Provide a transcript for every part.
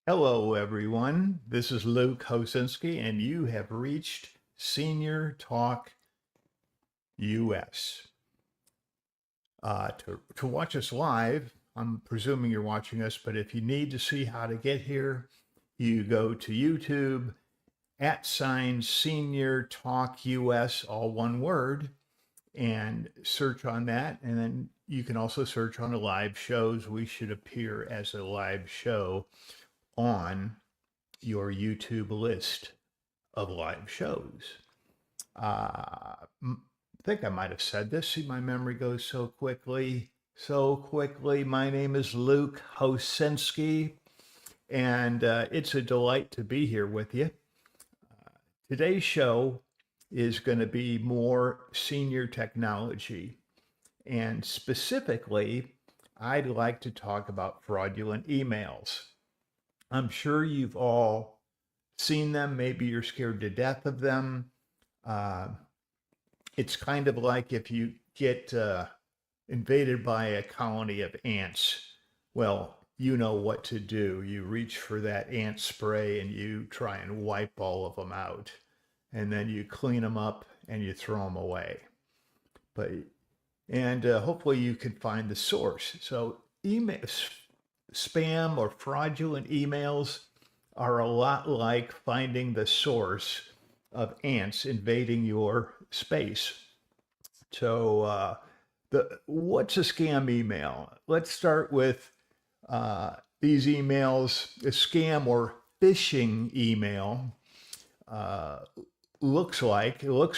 Hello, everyone. This is Luke Hosinski, and you have reached Senior Talk US. To watch us live, I'm presuming you're watching us, but if you need to see how to get here, you go to YouTube @ Senior Talk US, all one word, and search on that. And then you can also search on the live shows. We should appear as a live show on your YouTube list of live shows. I think I might have said this. See, my memory goes so quickly. So quickly. My name is Luke Hosinski, and it's a delight to be here with you. Today's show is going to be more senior technology, and specifically, I'd like to talk about fraudulent emails. I'm sure you've all seen them. Maybe you're scared to death of them. Uh, it's kind of like if you get invaded by a colony of ants. Well, you know what to do. You reach for that ant spray and you try and wipe all of them out. And then you clean them up and you throw them away. But hopefully you can find the source. So emails, spam or fraudulent emails are a lot like finding the source of ants invading your space. So, what's a scam email? Let's start with these emails. A scam or phishing email uh, looks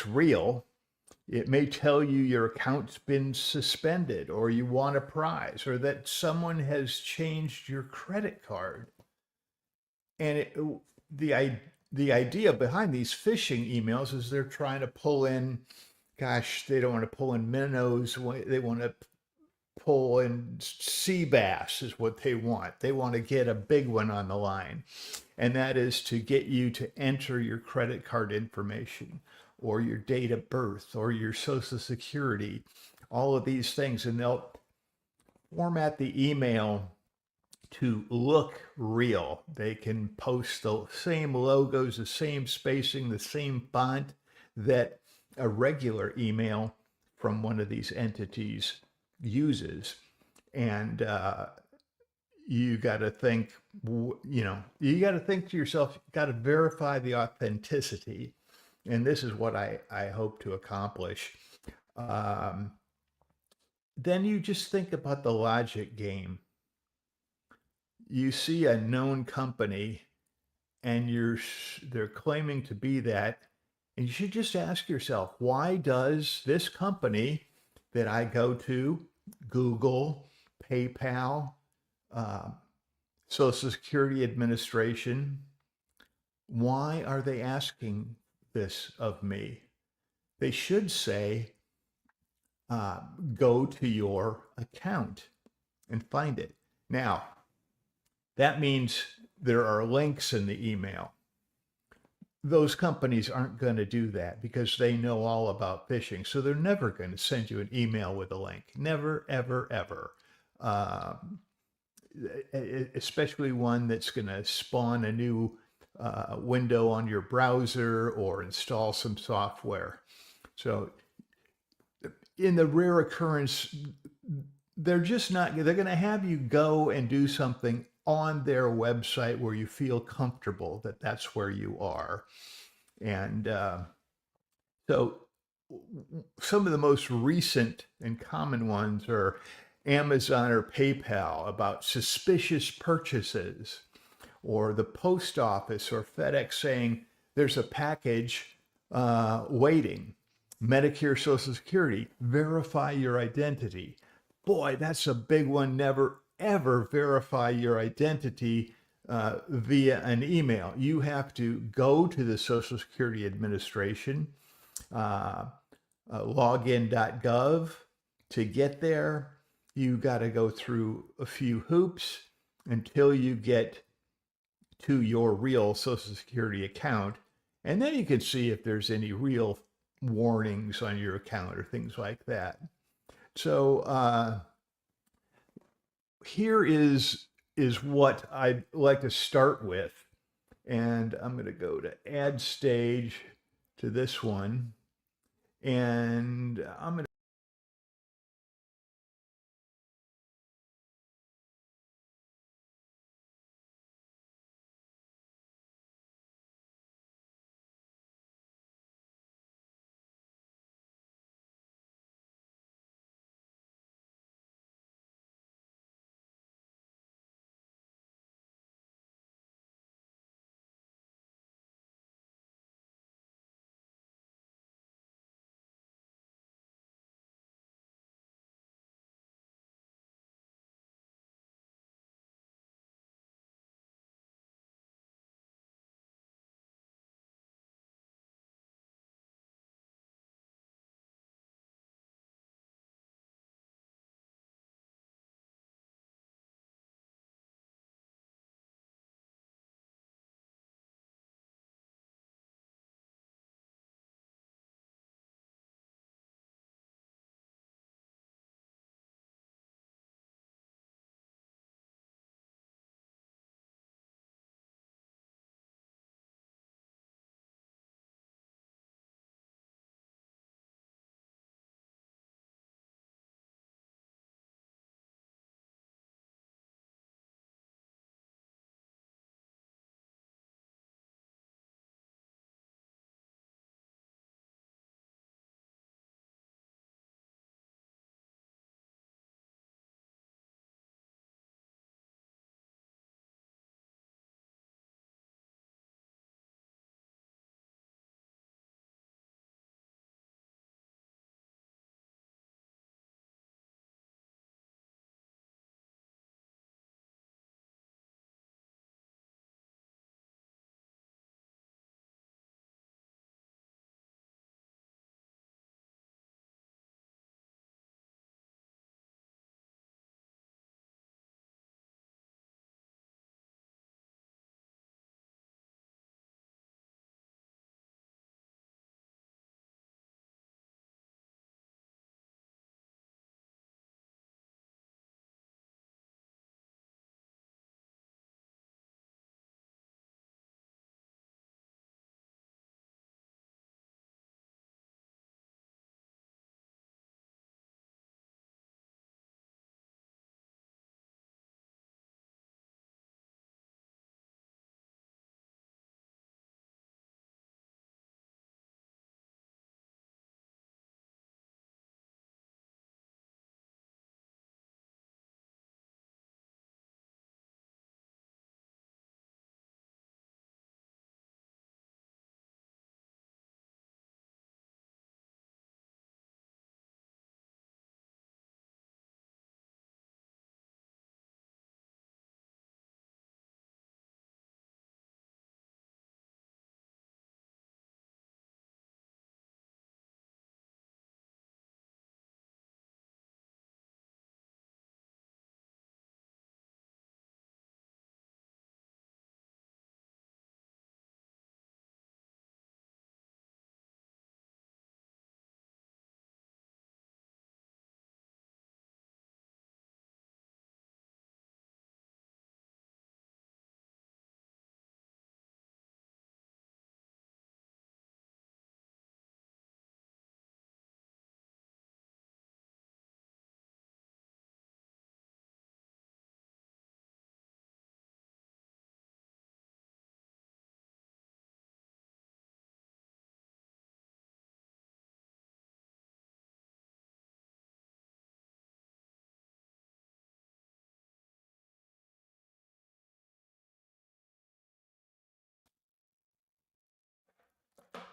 real. It may tell you your account's been suspended, or you want a prize, or that someone has changed your credit card. And the the idea behind these phishing emails is they're trying to pull in, gosh, they don't want to pull in minnows. They want to pull in sea bass is what they want. They want to get a big one on the line. And that is to get you to enter your credit card information or your date of birth or your social security, all of these things. And they'll format the email to look real. They can post the same logos, the same spacing, the same font that a regular email from one of these entities uses. And you got to think, you got to think to yourself, got to verify the authenticity. And this is what I hope to accomplish. Um, then you just think about the logic game. You see a known company and they're claiming to be that, and you should just ask yourself, why does this company that I go to, Google, PayPal, uh, Social Security Administration, why are they asking this of me? They should say, go to your account and find it. Now, that means there are links in the email. Those companies aren't going to do that because they know all about phishing. So they're never going to send you an email with a link. Never, ever, ever. Uh, Especially one that's going to spawn a new window on your browser or install some software. So in the rare occurrence, they're just not, they're going to have you go and do something on their website where you feel comfortable that that's where you are. And so some of the most recent and common ones are Amazon or PayPal about suspicious purchases, or the post office or FedEx saying there's a package waiting. Medicare, Social Security, verify your identity. Boy, that's a big one. Never, ever verify your identity via an email. You have to go to the Social Security Administration, uh, login.gov. To get there, you got to go through a few hoops until you get to your real Social Security account. And then you can see if there's any real warnings on your account or things like that. So here is is what I'd like to start with. And I'm going to go to add stage to this one. And I'm going to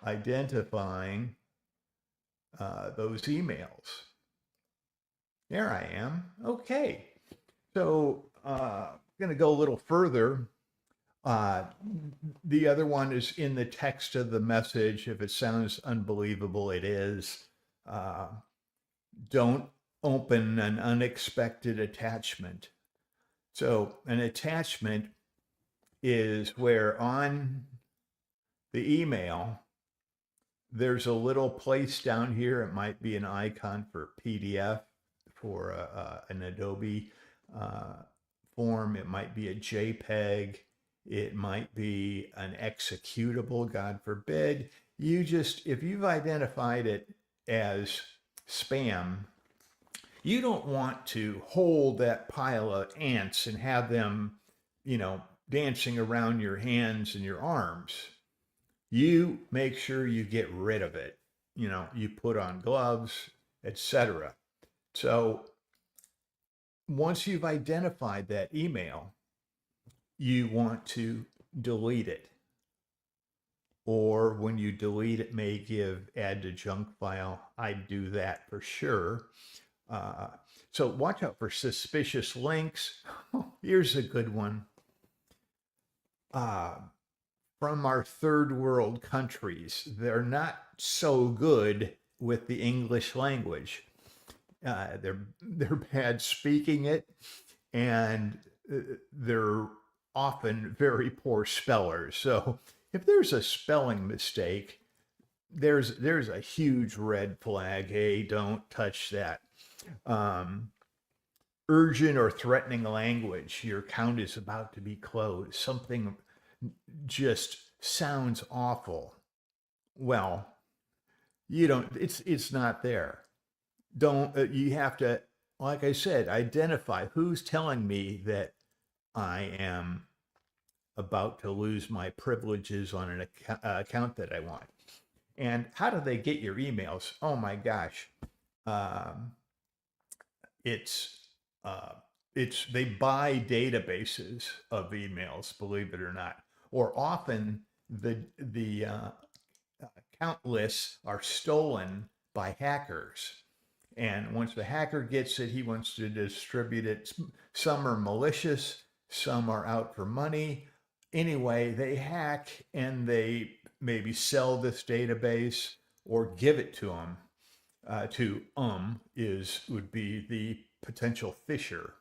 identifying those emails. There I am. Okay. So I'm going to go a little further. Uh, the other one is in the text of the message. If it sounds unbelievable, it is. Uh, don't open an unexpected attachment. So, an attachment is where on the email, there's a little place down here. It might be an icon for PDF, for an Adobe uh, form, it might be a JPEG, it might be an executable, God forbid. If you've identified it as spam, you don't want to hold that pile of ants and have them, dancing around your hands and your arms. You make sure you get rid of it. You put on gloves, etc. So once you've identified that email, you want to delete it. Or when you delete it, may give add to junk file. I do that for sure. So watch out for suspicious links. Here's a good one. From our third world countries, they're not so good with the English language. They're bad speaking it, and they're often very poor spellers. So if there's a spelling mistake, there's a huge red flag. Hey, don't touch that. Urgent or threatening language. Your account is about to be closed. Something just sounds awful. Well, you don't. It's not there. Don't. You have to, like I said, identify who's telling me that I am about to lose my privileges on an account that I want. And how do they get your emails? Oh my gosh. It's they buy databases of emails, believe it or not, or often the account lists are stolen by hackers. And once the hacker gets it, he wants to distribute it. Some are malicious, some are out for money. Anyway, they hack and they maybe sell this database or give it to them. Would be the potential fisher.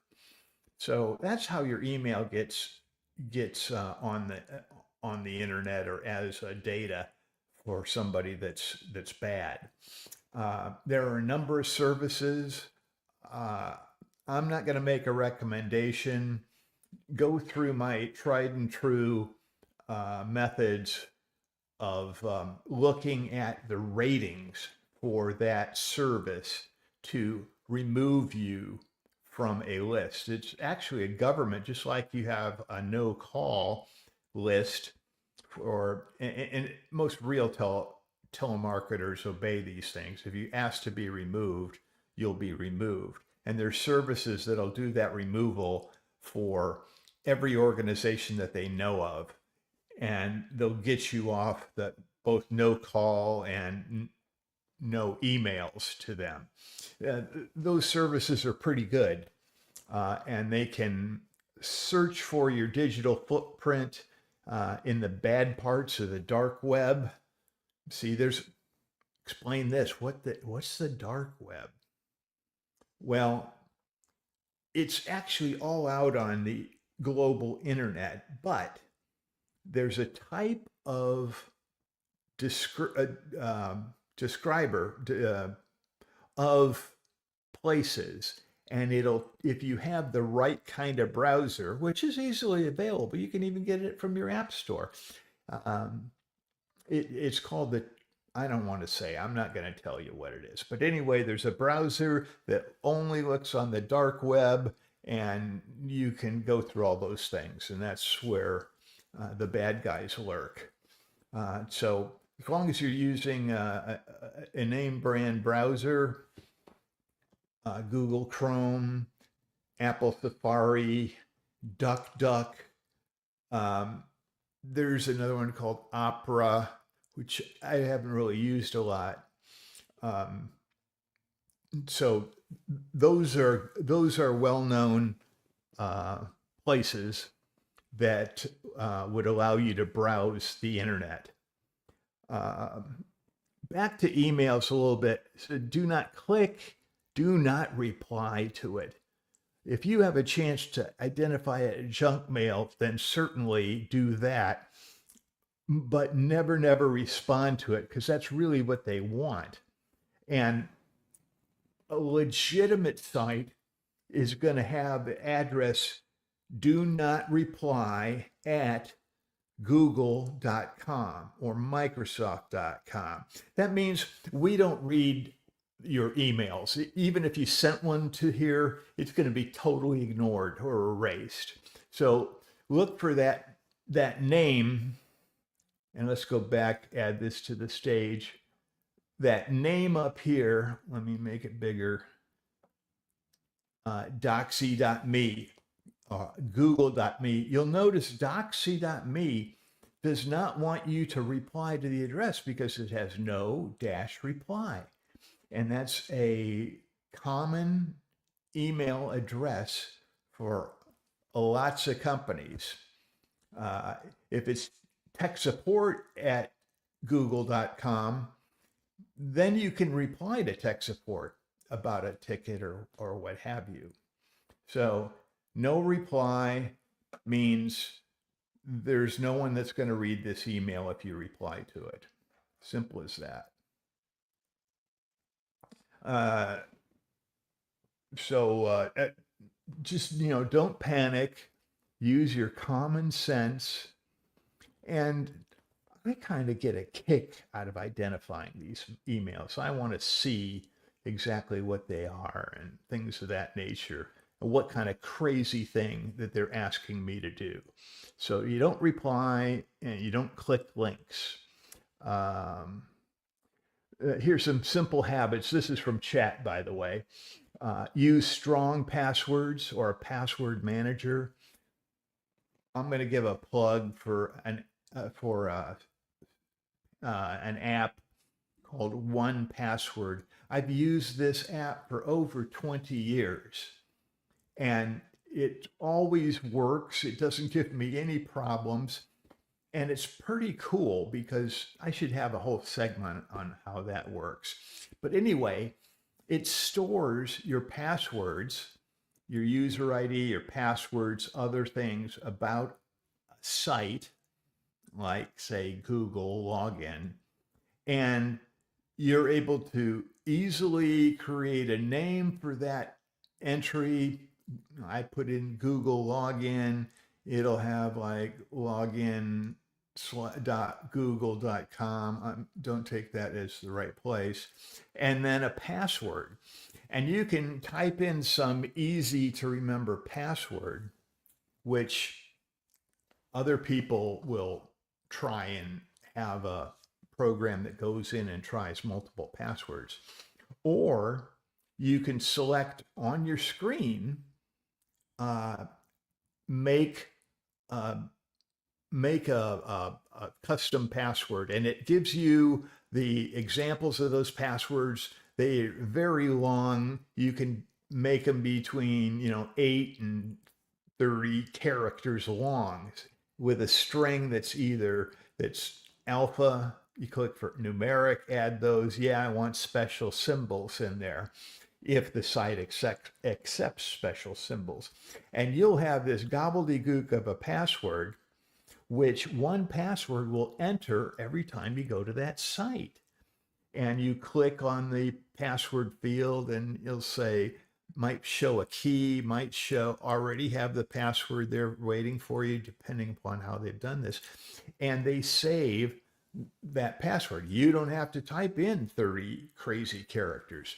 So that's how your email gets on the internet or as data for somebody that's bad. There are a number of services. I'm not going to make a recommendation. Go through my tried and true methods of looking at the ratings for that service to remove you from a list. It's actually a government, just like you have a no call list and most real telemarketers obey these things. If you ask to be removed, you'll be removed. And there's services that'll do that removal for every organization that they know of. And they'll get you off the both no call and no emails to them. Those services are pretty good. And they can search for your digital footprint in the bad parts of the dark web. See, explain this. What's the dark web? Well, it's actually all out on the global internet, but there's a type of describer of places, and if you have the right kind of browser, which is easily available, you can even get it from your app store. It's called I don't want to say, I'm not going to tell you what it is. But anyway, there's a browser that only looks on the dark web, and you can go through all those things. And that's where the bad guys lurk. So as long as you're using a name brand browser, Google Chrome, Apple Safari, DuckDuck, there's another one called Opera, which I haven't really used a lot. So those are well-known places that would allow you to browse the internet. Back to emails a little bit. So do not click, do not reply to it. If you have a chance to identify it as junk mail, then certainly do that. But never respond to it, because that's really what they want. And a legitimate site is going to have the address do not reply at google.com or microsoft.com. That means we don't read your emails. Even if you sent one to here, it's going to be totally ignored or erased. So look for that name, and let's go back, add this to the stage. That name up here, let me make it bigger, doxy.me, google.me. You'll notice doxy.me does not want you to reply to the address because it has no dash reply. And that's a common email address for lots of companies. If it's tech support at google.com, then you can reply to tech support about a ticket or what have you. So no reply means there's no one that's going to read this email if you reply to it. Simple as that. Just, don't panic. Use your common sense. And I kind of get a kick out of identifying these emails. I want to see exactly what they are and things of that nature, and what kind of crazy thing that they're asking me to do. So you don't reply and you don't click links. Here's some simple habits. This is from chat, by the way. Use strong passwords or a password manager. I'm going to give a plug for an app called 1Password. I've used this app for over 20 years, and it always works. It doesn't give me any problems, and it's pretty cool because I should have a whole segment on how that works. But anyway, it stores your passwords, your user ID, your passwords, other things about a site, like say Google login, and you're able to easily create a name for that entry. I put in Google login, it'll have like login.google.com. Don't take that as the right place. And then a password. And you can type in some easy to remember password, which other people will try and have a program that goes in and tries multiple passwords. Or you can select on your screen, make a custom password, and it gives you the examples of those passwords. They're very long. You can make them between 8 and 30 characters long with a string that's alpha. You click for numeric, add those. Yeah, I want special symbols in there if the site accepts special symbols. And you'll have this gobbledygook of a password, which 1Password will enter every time you go to that site. And you click on the password field and you'll say, might show a key, might show already have the password there waiting for you, depending upon how they've done this. And they save that password. You don't have to type in 30 crazy characters.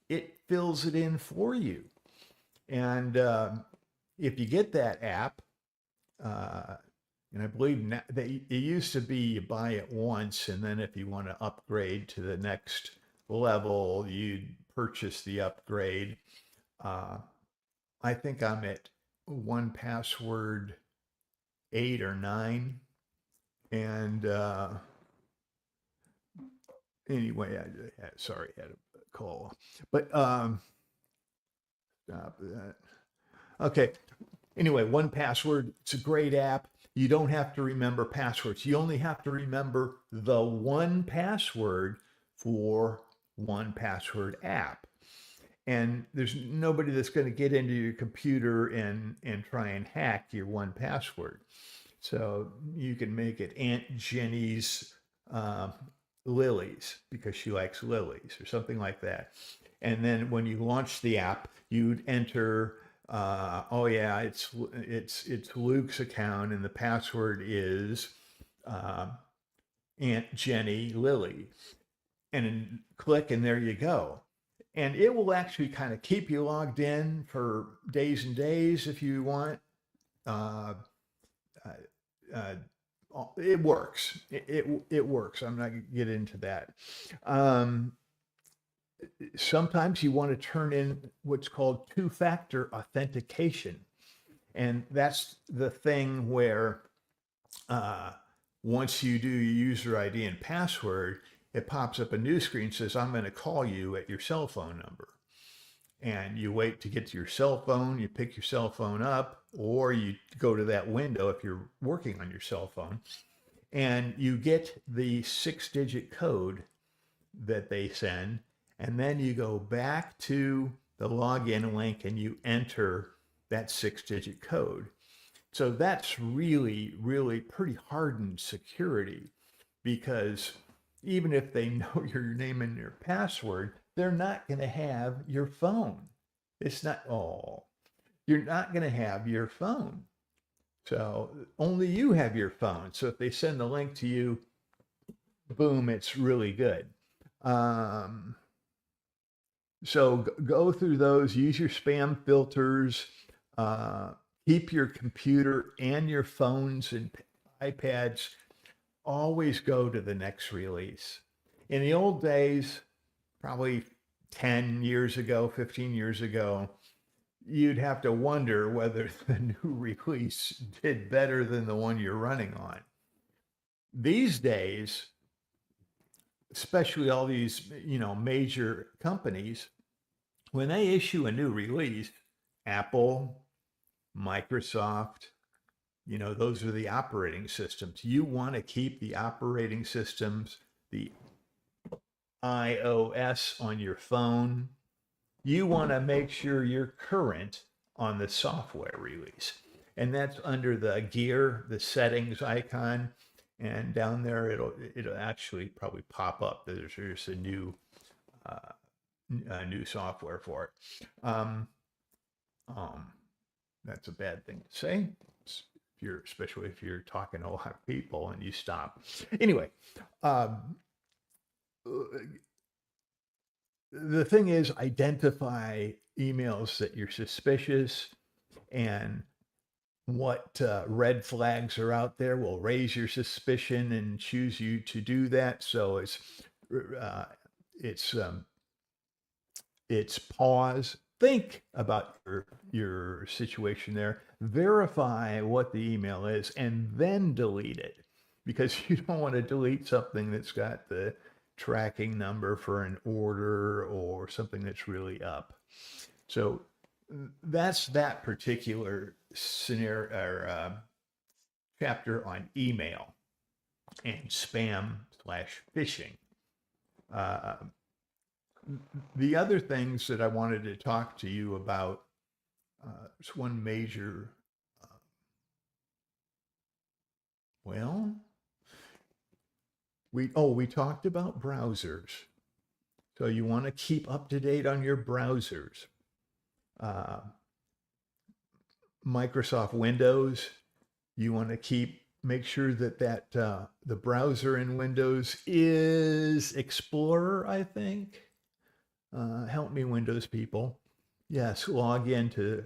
It fills it in for you. And if you get that app, and I believe it used to be you buy it once, and then if you want to upgrade to the next level, you'd purchase the upgrade. I think I'm at 1Password 8 or 9. And anyway, I had a call. But stop that. Okay. Anyway, 1Password, it's a great app. You don't have to remember passwords. You only have to remember the 1Password for 1Password app. And there's nobody that's going to get into your computer and try and hack your 1Password. So you can make it Aunt Jenny's lilies because she likes lilies or something like that. And then when you launch the app, you'd enter Oh yeah, it's Luke's account, and the password is uh, Aunt Jenny Lily, and then click, and there you go. And it will actually kind of keep you logged in for days and days if you want. Uh, uh, uh, it works. It works. I'm not going to get into that. Um, Sometimes you want to turn in what's called two-factor authentication, and that's the thing where uh, once you do your user ID and password, it pops up a new screen says, I'm going to call you at your cell phone number. And you wait to get to your cell phone, you pick your cell phone up, or you go to that window if you're working on your cell phone, and you get the 6-digit code that they send. And then you go back to the login link and you enter that 6-digit code. So that's really, really pretty hardened security, because even if they know your name and your password, they're not going to have your phone. It's not, oh, you're not going to have your phone. So only you have your phone. So if they send the link to you, boom, it's really good. Um, so go through those, use your spam filters, uh, keep your computer and your phones and iPads, always go to the next release. In the old days, probably 10 years ago, 15 years ago, you'd have to wonder whether the new release did better than the one you're running on. These days, especially all these, major companies, when they issue a new release, Apple, Microsoft, those are the operating systems. You want to keep the operating systems, the iOS on your phone. You want to make sure you're current on the software release. And that's under the gear, the settings icon. And down there, it'll actually probably pop up. There's a new software for it. That's a bad thing to say. Especially if you're talking to a lot of people and you stop. Anyway, the thing is, identify emails that you're suspicious, and what red flags are out there will raise your suspicion and choose you to do that. So uh, it's it's pause, think about your situation there, verify what the email is, and then delete it, because you don't want to delete something that's got the tracking number for an order or something that's really up. So that's that particular scenario or chapter on email and spam/phishing. Uh, the other things that I wanted to talk to you about, there's one major, uh, well, we talked about browsers. So you want to keep up to date on your browsers. Uh, Microsoft Windows, you want to make sure that the browser in Windows is Explorer, I think. Help me, Windows people. Yes, log in to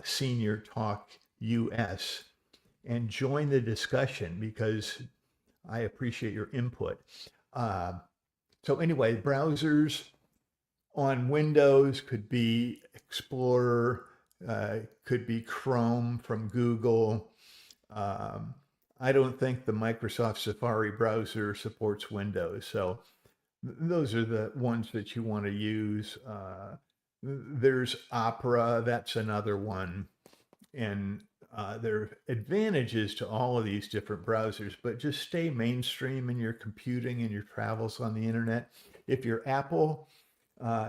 Senior Talk US and join the discussion, because I appreciate your input. So anyway, browsers on Windows could be Explorer, could be Chrome from Google. I don't think the Microsoft Safari browser supports Windows. So those are the ones that you want to use. There's Opera, that's another one. And there are advantages to all of these different browsers, but just stay mainstream in your computing and your travels on the internet. If you're Apple,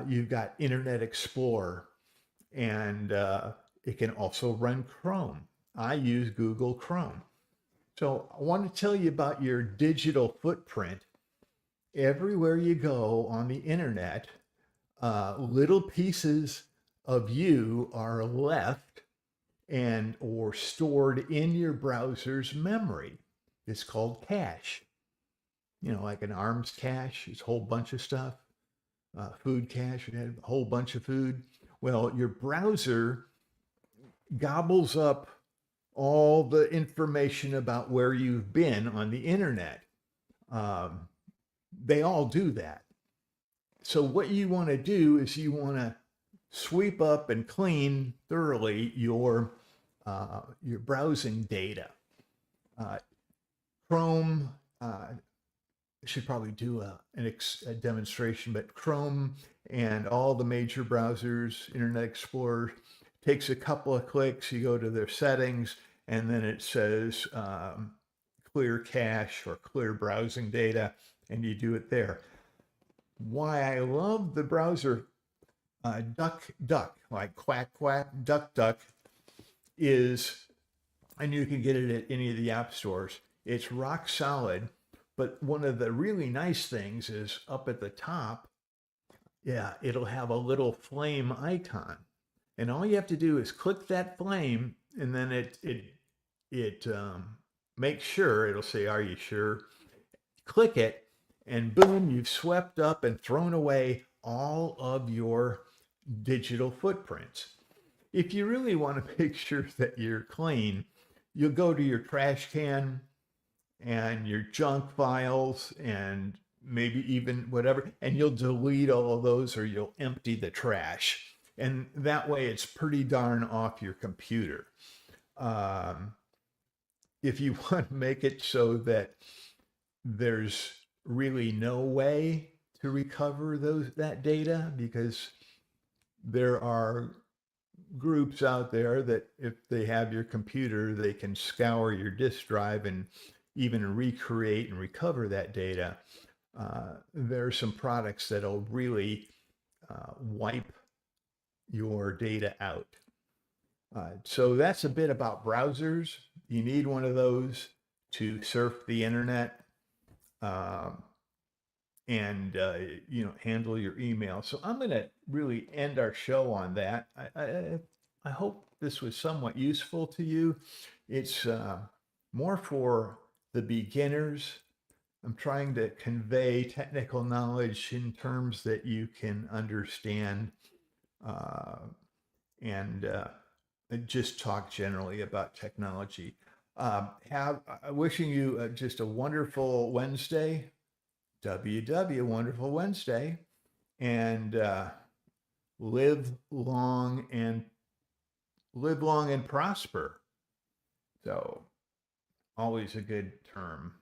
you've got Internet Explorer, and it can also run Chrome. I use Google Chrome. So I want to tell you about your digital footprint. Everywhere you go on the internet, little pieces of you are left and or stored in your browser's memory. It's called cache. You know, like an arms cache, it's a whole bunch of stuff. Food cache, a whole bunch of food. Well, your browser gobbles up all the information about where you've been on the internet. Um, they all do that. So what you want to do is you want to sweep up and clean thoroughly your browsing data. Chrome should probably do a demonstration, but Chrome and all the major browsers, Internet Explorer, takes a couple of clicks. You go to their settings, and then it says clear cache or clear browsing data, and you do it there. Why I love the browser DuckDuck, like quack, quack, duck, duck, is, and you can get it at any of the app stores, it's rock solid. But one of the really nice things is up at the top, yeah, it'll have a little flame icon. And all you have to do is click that flame, and then it makes sure, it'll say, are you sure? Click it, and boom, you've swept up and thrown away all of your digital footprints. If you really want to make sure that you're clean, you'll go to your trash can and your junk files and maybe even whatever, and you'll delete all of those, or you'll empty the trash. And that way it's pretty darn off your computer. If you want to make it so that there's really no way to recover that data, because there are groups out there that if they have your computer, they can scour your disk drive and even recreate and recover that data. There are some products that'll really wipe your data out. So that's a bit about browsers. You need one of those to surf the internet and handle your email. So I'm going to really end our show on that. I hope this was somewhat useful to you. It's more for the beginners. I'm trying to convey technical knowledge in terms that you can understand, and just talk generally about technology. Wishing you just a wonderful Wednesday, wonderful Wednesday, and live long and prosper. So always a good term.